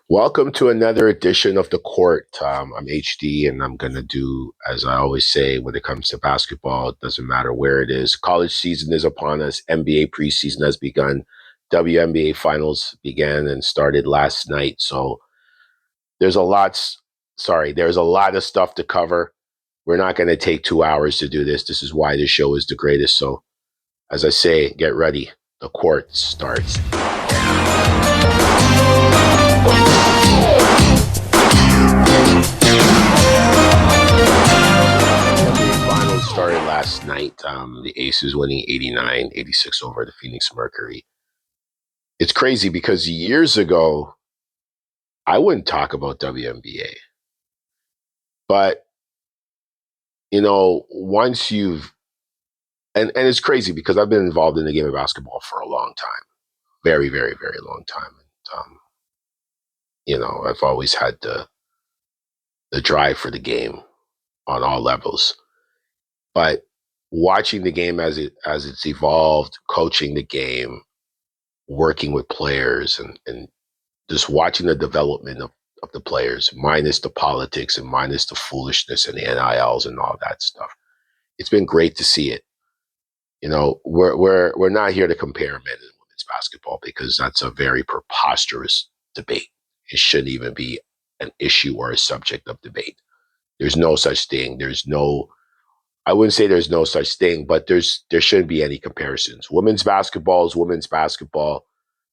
Welcome to another edition of The Court. I'm HD, and I'm going to do, as I always say, when it comes to basketball, it doesn't matter where it is. College season is upon us. NBA preseason has begun. WNBA finals began and started last night. So there's a lot, there's a lot of stuff to cover. We're not going to take 2 hours to do this. This is why this show is the greatest. So, as I say, get ready. The Court starts. Finals started last night. The Aces winning 89-86 over the Phoenix Mercury. It's crazy because years ago, I wouldn't talk about WNBA. But, once and it's crazy because I've been involved in the game of basketball for a long time. Very, very, very long time. And, I've always had the drive for the game on all levels. But watching the game as it's evolved, coaching the game, working with players and just watching the development of the players, minus the politics and minus the foolishness and the NILs and all that stuff. It's been great to see it. We're not here to compare men and women's basketball because that's a very preposterous debate. It shouldn't even be an issue or a subject of debate. There's no such thing. I wouldn't say there's no such thing, but there shouldn't be any comparisons. Women's basketball is women's basketball.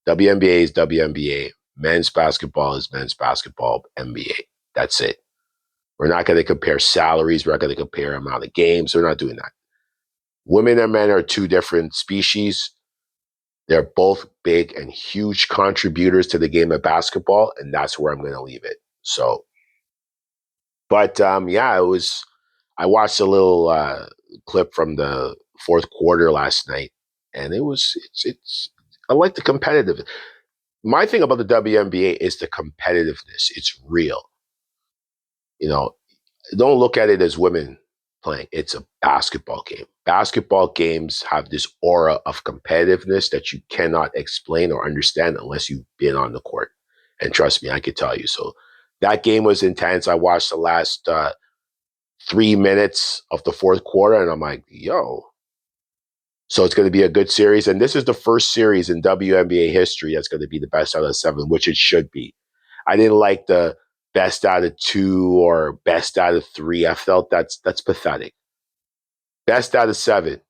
WNBA is WNBA. Men's basketball is men's basketball, NBA. That's it. We're not going to compare salaries. We're not going to compare amount of games. We're not doing that. Women and men are two different species. They're both big and huge contributors to the game of basketball, and that's where I'm going to leave it. So, but I watched a little clip from the fourth quarter last night, and I like the competitive. My thing about the WNBA is the competitiveness. It's real. Don't look at it as women playing. It's a basketball game. Basketball games have this aura of competitiveness that you cannot explain or understand unless you've been on the court. And trust me, I could tell you. So that game was intense. I watched the last 3 minutes of the fourth quarter, and I'm like, yo. So it's going to be a good series. And this is the first series in WNBA history that's going to be the best out of 7, which it should be. I didn't like the best out of 2 or best out of 3. I felt that's pathetic. Best out of 7.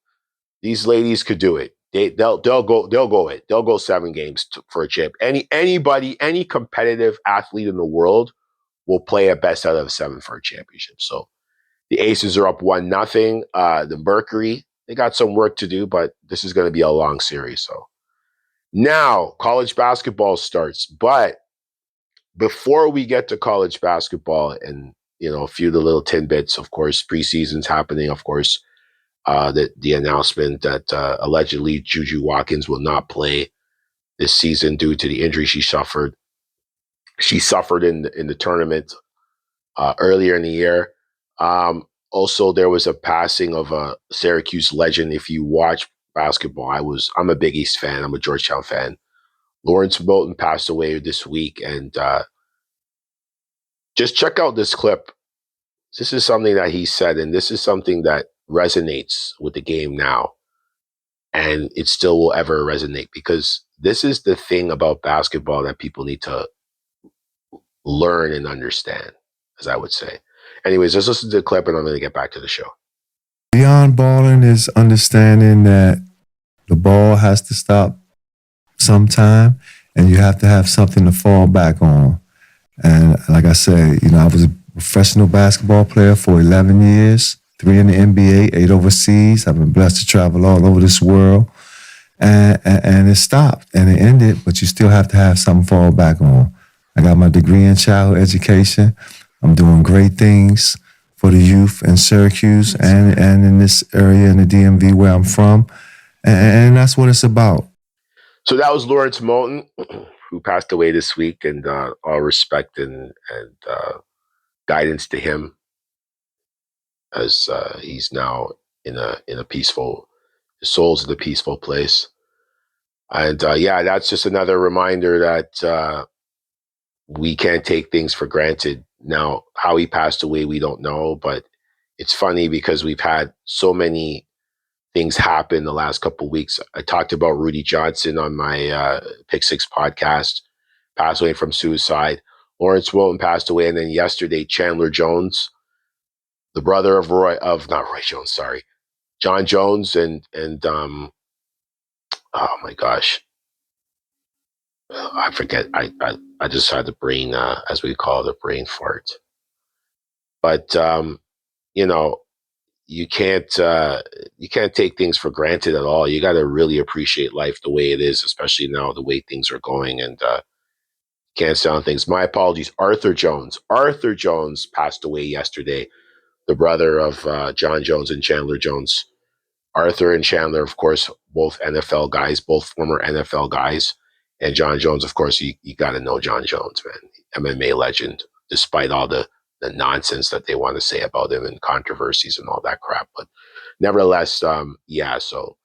These ladies could do it. They'll go 7 games for a chip. Any competitive athlete in the world will play a best out of 7 for a championship. So the Aces are up 1-0. The Mercury, they got some work to do, but this is going to be a long series. So now college basketball starts. But before we get to college basketball and, a few of the little tidbits, of course, preseason's happening. Of course, the announcement that allegedly Juju Watkins will not play this season due to the injury she suffered. She suffered in the tournament earlier in the year. Also, there was a passing of a Syracuse legend. If you watch basketball, I'm a Big East fan. I'm a Georgetown fan. Lawrence Moulton passed away this week, and just check out this clip. This is something that he said, and this is something that resonates with the game now, and it still will ever resonate because this is the thing about basketball that people need to learn and understand, as I would say. Anyways, let's listen to the clip, and I'm going to get back to the show. Beyond balling is understanding that the ball has to stop sometime, and you have to have something to fall back on. And like I said, I was a professional basketball player for 11 years, 3 in the NBA, 8 overseas. I've been blessed to travel all over this world. And it stopped and it ended, but you still have to have something to fall back on. I got my degree in childhood education. I'm doing great things for the youth in Syracuse and in this area in the DMV where I'm from. And that's what it's about. So that was Lawrence Moulton, who passed away this week, and all respect and guidance to him as he's now in a peaceful, his soul's in a peaceful place. And that's just another reminder that we can't take things for granted. Now, how he passed away, we don't know, but it's funny because we've had so many things happen the last couple of weeks. I talked about Rudy Johnson on my Pick Six podcast, passed away from suicide. Lawrence Wilton passed away, and then yesterday, Chandler Jones, the brother of not Roy Jones, sorry, John Jones, and oh my gosh, I forget. I just had the brain, as we call it, a brain fart. But you know, you can't take things for granted at all. You got to really appreciate life the way it is, especially now the way things are going, and can't sound things. My apologies. Arthur Jones. Arthur Jones passed away yesterday. The brother of John Jones and Chandler Jones. Arthur and Chandler, of course, both NFL guys, both former NFL guys. And John Jones, of course, you got to know John Jones, man. MMA legend, despite all the nonsense that they want to say about him and controversies and all that crap. But nevertheless, yeah, so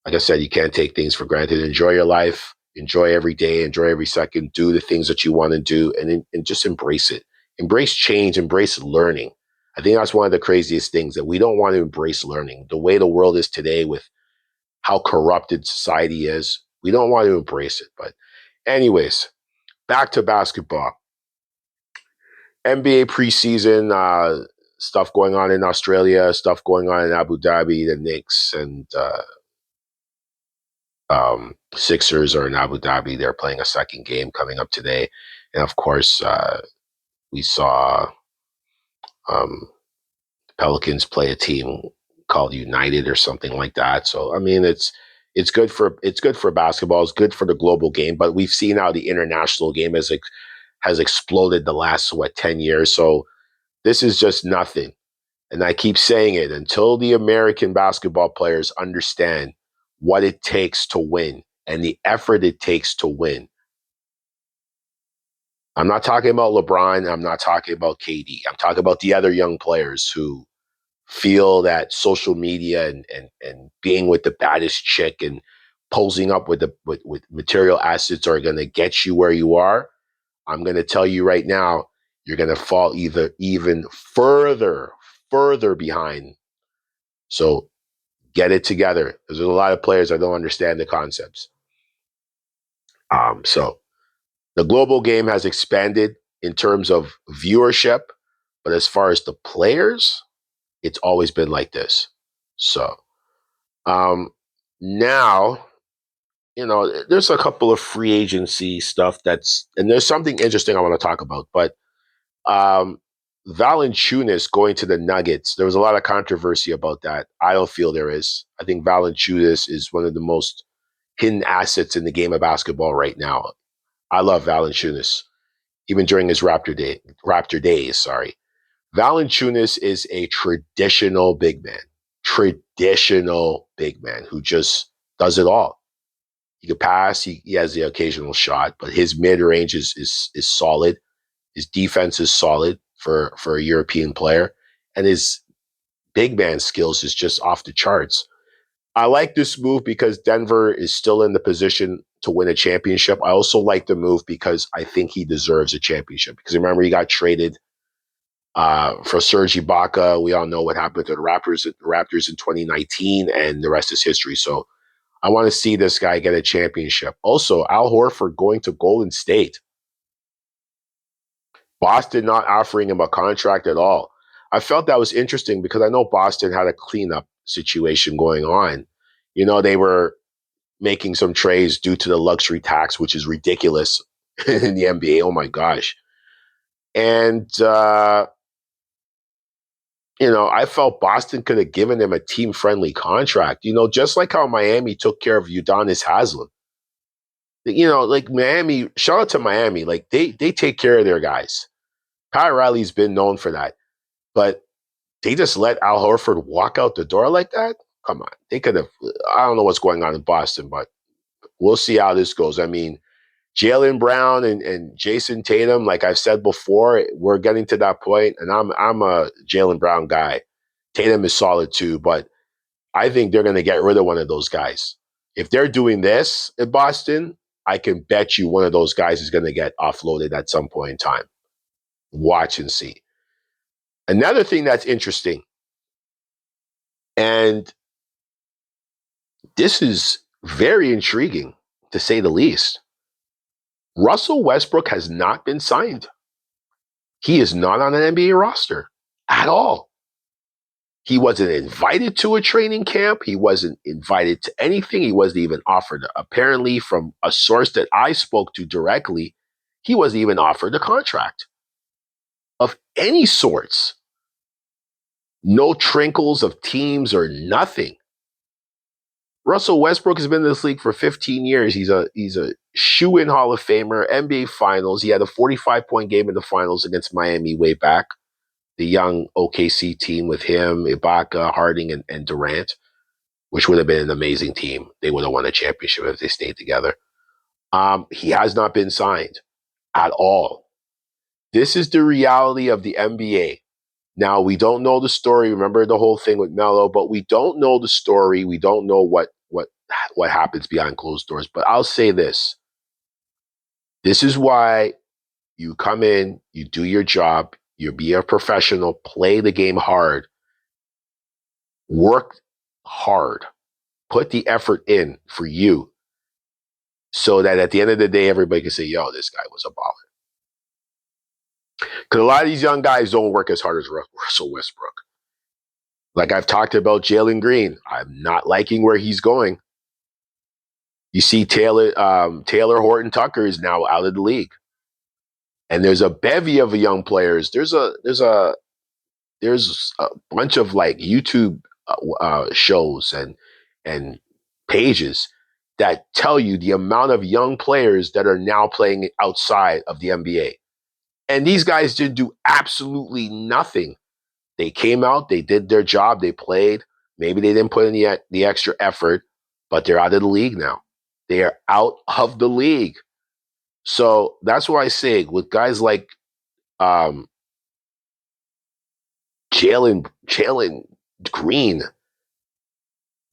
like I said, you can't take things for granted. Enjoy your life, enjoy every day, enjoy every second, do the things that you want to do, and just embrace it. Embrace change, embrace learning. I think that's one of the craziest things that we don't want to embrace learning. The way the world is today with how corrupted society is, we don't want to embrace it. But, anyways, back to basketball. NBA preseason, stuff going on in Australia, stuff going on in Abu Dhabi, the Knicks and Sixers are in Abu Dhabi. They're playing a second game coming up today. And of course, we saw Pelicans play a team called United or something like that. So I mean, it's good for basketball. It's good for the global game. But we've seen how the international game has exploded the last 10 years. So this is just nothing. And I keep saying it until the American basketball players understand what it takes to win and the effort it takes to win. I'm not talking about LeBron. I'm not talking about KD. I'm talking about the other young players who feel that social media and being with the baddest chick and posing up with with material assets are going to get you where you are. I'm going to tell you right now, you're going to fall even further behind. So get it together. There's a lot of players that don't understand the concepts. So the global game has expanded in terms of viewership, but as far as the players, it's always been like this. So now, there's a couple of free agency stuff and there's something interesting I want to talk about, but Valanciunas going to the Nuggets, there was a lot of controversy about that. I don't feel there is. I think Valanciunas is one of the most hidden assets in the game of basketball right now. I love Valanciunas, even during his Raptor days. Sorry, Valanciunas is a traditional big man who just does it all. He can pass. He has the occasional shot, but his mid range is solid. His defense is solid for a European player, and his big man skills is just off the charts. I like this move because Denver is still in the position to win a championship. I also like the move because I think he deserves a championship. Because remember, he got traded for Serge Ibaka. We all know what happened to the Raptors in 2019, and the rest is history. So I want to see this guy get a championship. Also, Al Horford going to Golden State. Boston not offering him a contract at all. I felt that was interesting because I know Boston had a cleanup situation going on. They were making some trades due to the luxury tax, which is ridiculous in the NBA. Oh my gosh. And, I felt Boston could have given him a team friendly contract, just like how Miami took care of Udonis Haslem. Like Miami, shout out to Miami. Like they take care of their guys. Pat Riley's been known for that. But they just let Al Horford walk out the door like that? Come on. They could have, I don't know what's going on in Boston, but we'll see how this goes. I mean, Jaylen Brown and Jason Tatum, like I've said before, we're getting to that point, and I'm a Jaylen Brown guy. Tatum is solid too, but I think they're going to get rid of one of those guys. If they're doing this in Boston, I can bet you one of those guys is going to get offloaded at some point in time. Watch and see. Another thing that's interesting, and this is very intriguing to say the least. Russell Westbrook has not been signed. He is not on an NBA roster at all. He wasn't invited to a training camp. He wasn't invited to anything. He wasn't even offered. Apparently, from a source that I spoke to directly, he wasn't even offered a contract of any sorts. No trinkles of teams or nothing. Russell Westbrook has been in this league for 15 years. He's a shoe-in Hall of Famer, NBA Finals. He had a 45-point game in the finals against Miami way back. The young OKC team with him, Ibaka, Harding, and Durant, which would have been an amazing team. They would have won a championship if they stayed together. He has not been signed at all. This is the reality of the NBA. Now, we don't know the story. Remember the whole thing with Melo, but we don't know the story. We don't know what happens behind closed doors. But I'll say this. This is why you come in, you do your job, you be a professional, play the game hard, work hard, put the effort in for you so that at the end of the day, everybody can say, yo, this guy was a baller. Because a lot of these young guys don't work as hard as Russell Westbrook. Like I've talked about Jalen Green. I'm not liking where he's going. You see Taylor Horton Tucker is now out of the league. And there's a bevy of young players. There's a bunch of like YouTube shows and pages that tell you the amount of young players that are now playing outside of the NBA. And these guys didn't do absolutely nothing. They came out, they did their job, they played. Maybe they didn't put in the extra effort, but they're out of the league now. They are out of the league. So that's why I say with guys like Jalen Green,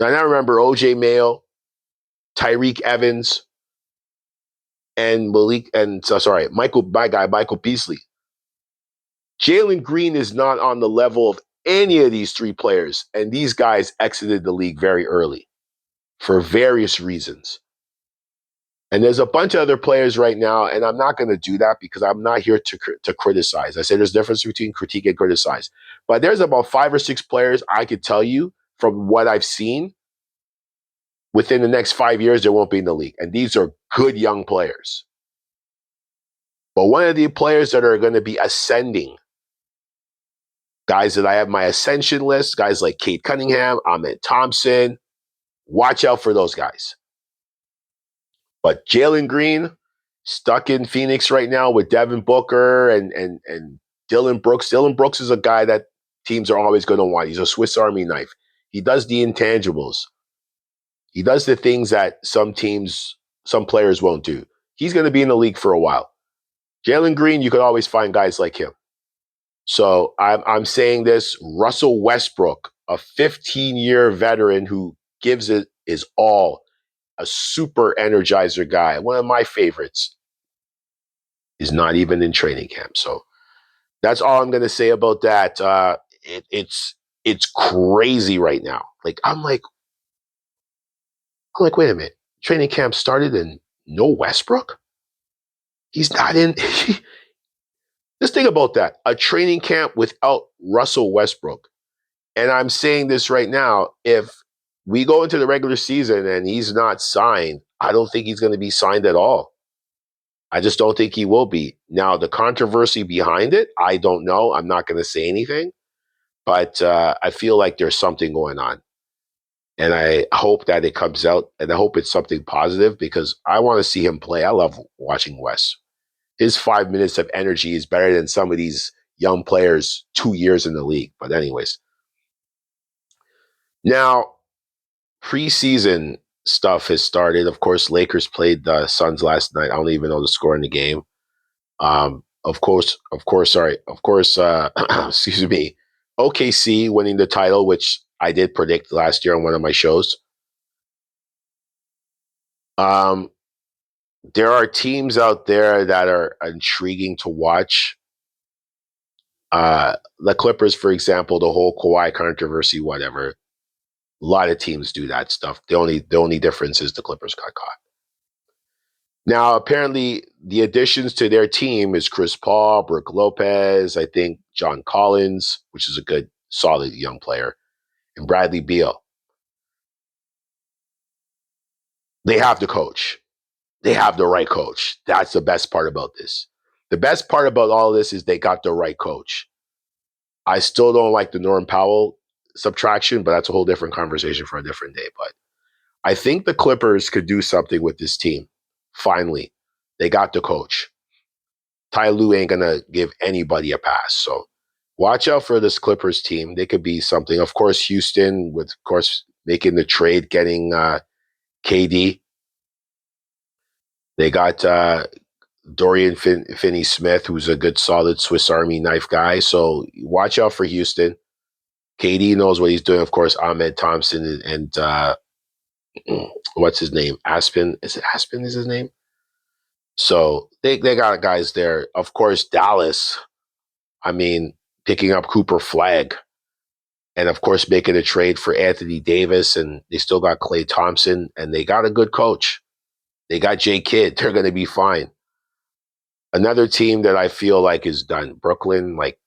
and I remember OJ Mayo, Tyreek Evans, and Michael Beasley. Jalen Green is not on the level of any of these three players, and these guys exited the league very early for various reasons. And there's a bunch of other players right now, and I'm not going to do that because I'm not here to criticize. I say there's a difference between critique and criticize. But there's about 5 or 6 players I could tell you from what I've seen within the next 5 years, they won't be in the league. And these are good young players. But one of the players that are going to be ascending, guys that I have my ascension list, guys like Cade Cunningham, Ahmed Thompson, watch out for those guys. But Jalen Green, stuck in Phoenix right now with Devin Booker and Dylan Brooks. Dylan Brooks is a guy that teams are always going to want. He's a Swiss Army knife. He does the intangibles. He does the things that some players won't do. He's going to be in the league for a while. Jalen Green, you could always find guys like him. So I'm saying this, Russell Westbrook, a 15-year veteran who gives it his all, a super energizer guy, one of my favorites, is not even in training camp. So that's all I'm going to say about that. It's crazy right now. I'm like, wait a minute. Training camp started and no Westbrook? He's not in. Just think about that. A training camp without Russell Westbrook. And I'm saying this right now. If we go into the regular season and he's not signed, I don't think he's going to be signed at all. I just don't think he will be. Now, the controversy behind it, I don't know. I'm not going to say anything. But I feel like there's something going on. And I hope that it comes out. And I hope it's something positive because I want to see him play. I love watching Wes. His 5 minutes of energy is better than some of these young players 2 years in the league. But anyways. Now, preseason stuff has started. Of course, Lakers played the Suns last night. I don't even know the score in the game. Of course, excuse me, OKC winning the title, which I did predict last year on one of my shows. there are teams out there that are intriguing to watch. The Clippers, for example, the whole Kawhi controversy, whatever. A lot of teams do that stuff. The only difference is the Clippers got caught. Now, apparently, the additions to their team is Chris Paul, Brook Lopez, I think John Collins, which is a good, solid young player, and Bradley Beal. They have the coach. They have the right coach. That's the best part about this. The best part about all this is they got the right coach. I still don't like the Norm Powell subtraction, but that's a whole different conversation for a different day. But I think the Clippers could do something with this team. Finally, they got the coach. Ty Lue ain't gonna give anybody a pass. So watch out for this Clippers team. They could be something. Of course, Houston, with of course making the trade, getting KD. They got Dorian Finney-Smith, who's a good, solid Swiss Army knife guy. So watch out for Houston. KD knows what he's doing. Of course, Ahmed Thompson and what's his name? Aspen. Is it Aspen is his name? So they got guys there. Of course, Dallas. I mean, picking up Cooper Flag. And of course, making a trade for Anthony Davis. And they still got Klay Thompson. And they got a good coach. They got Jay Kidd. They're going to be fine. Another team that I feel like is done. Brooklyn, like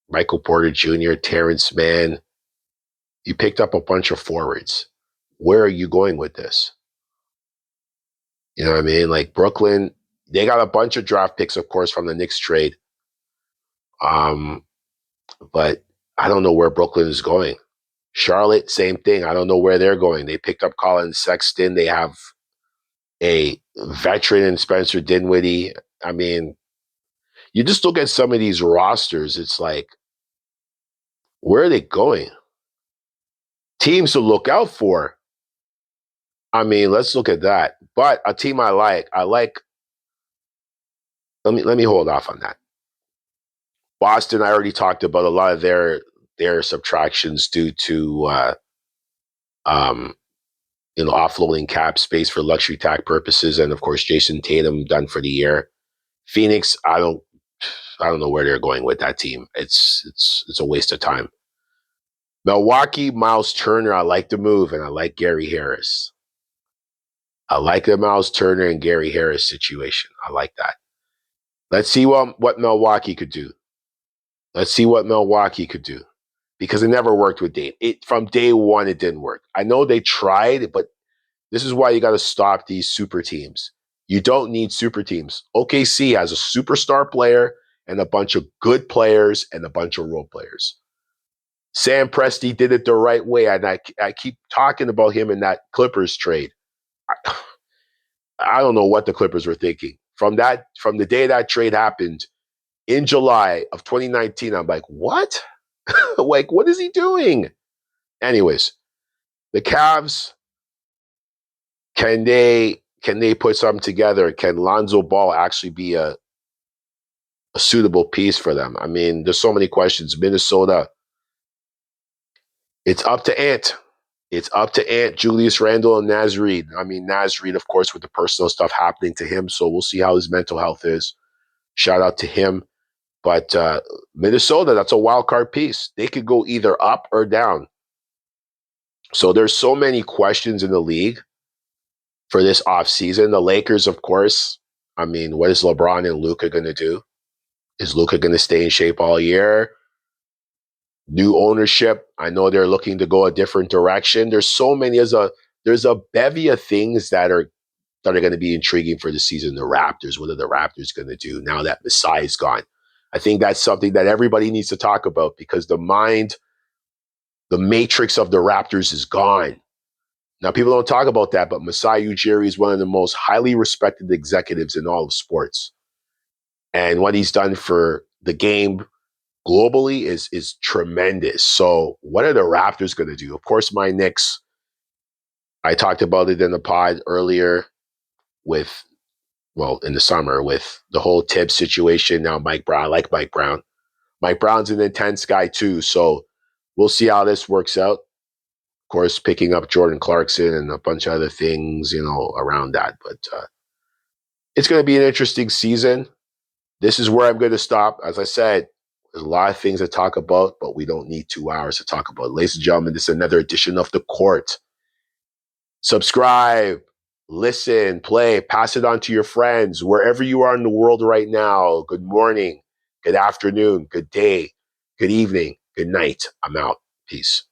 Michael Porter Jr., Terrence Mann. You picked up a bunch of forwards. Where are you going with this? You know what I mean? Like Brooklyn, they got a bunch of draft picks, of course, from the Knicks trade. But I don't know where Brooklyn is going. Charlotte, same thing. I don't know where they're going. They picked up Colin Sexton. They have a veteran in Spencer Dinwiddie. I mean, you just look at some of these rosters. It's like, where are they going? Teams to look out for. I mean, let's look at that. But a team I like. Let me hold off on that. Boston, I already talked about a lot of their subtractions due to um, offloading cap space for luxury tax purposes, and of course Jason Tatum done for the year. Phoenix, I don't know where they're going with that team. It's a waste of time. Milwaukee, Miles Turner, I like the move, and I like Gary Harris. I like the Miles Turner and Gary Harris situation. I like that. Let's see what Milwaukee could do. Let's see what Milwaukee could do. Because it never worked with Dame. From day one, it didn't work. I know they tried, but this is why you got to stop these super teams. You don't need super teams. OKC has a superstar player and a bunch of good players and a bunch of role players. Sam Presti did it the right way, and I keep talking about him in that Clippers trade. I don't know what the Clippers were thinking. From the day that trade happened in July of 2019, I'm like, what? Like, what is he doing? Anyways, the Cavs, can they put something together? Can Lonzo Ball actually be a suitable piece for them? I mean, there's so many questions. Minnesota, it's up to Ant. It's up to Ant, Julius Randle, and Naz Reid. I mean, Naz Reid, of course, with the personal stuff happening to him. So we'll see how his mental health is. Shout out to him. But Minnesota, that's a wild card piece. They could go either up or down. So there's so many questions in the league for this offseason. The Lakers, of course. I mean, what is LeBron and Luka going to do? Is Luka going to stay in shape all year? New ownership. I know they're looking to go a different direction. There's so many. There's a bevy of things that are going to be intriguing for the season. The Raptors. What are the Raptors going to do now that Masai is gone? I think that's something that everybody needs to talk about because the matrix of the Raptors is gone. Now, people don't talk about that, but Masai Ujiri is one of the most highly respected executives in all of sports. And what he's done for the game globally is tremendous. So what are the Raptors going to do? Of course, my Knicks, I talked about it in the pod earlier in the summer with the whole Tibbs situation. Now, Mike Brown, I like Mike Brown. Mike Brown's an intense guy too. So we'll see how this works out. Of course, picking up Jordan Clarkson and a bunch of other things, around that. But It's going to be an interesting season. This is where I'm going to stop. As I said, there's a lot of things to talk about, but we don't need 2 hours to talk about. Ladies and gentlemen, this is another edition of The Court. Subscribe, listen, play, pass it on to your friends, wherever you are in the world right now. Good morning, good afternoon, good day, good evening, good night. I'm out. Peace.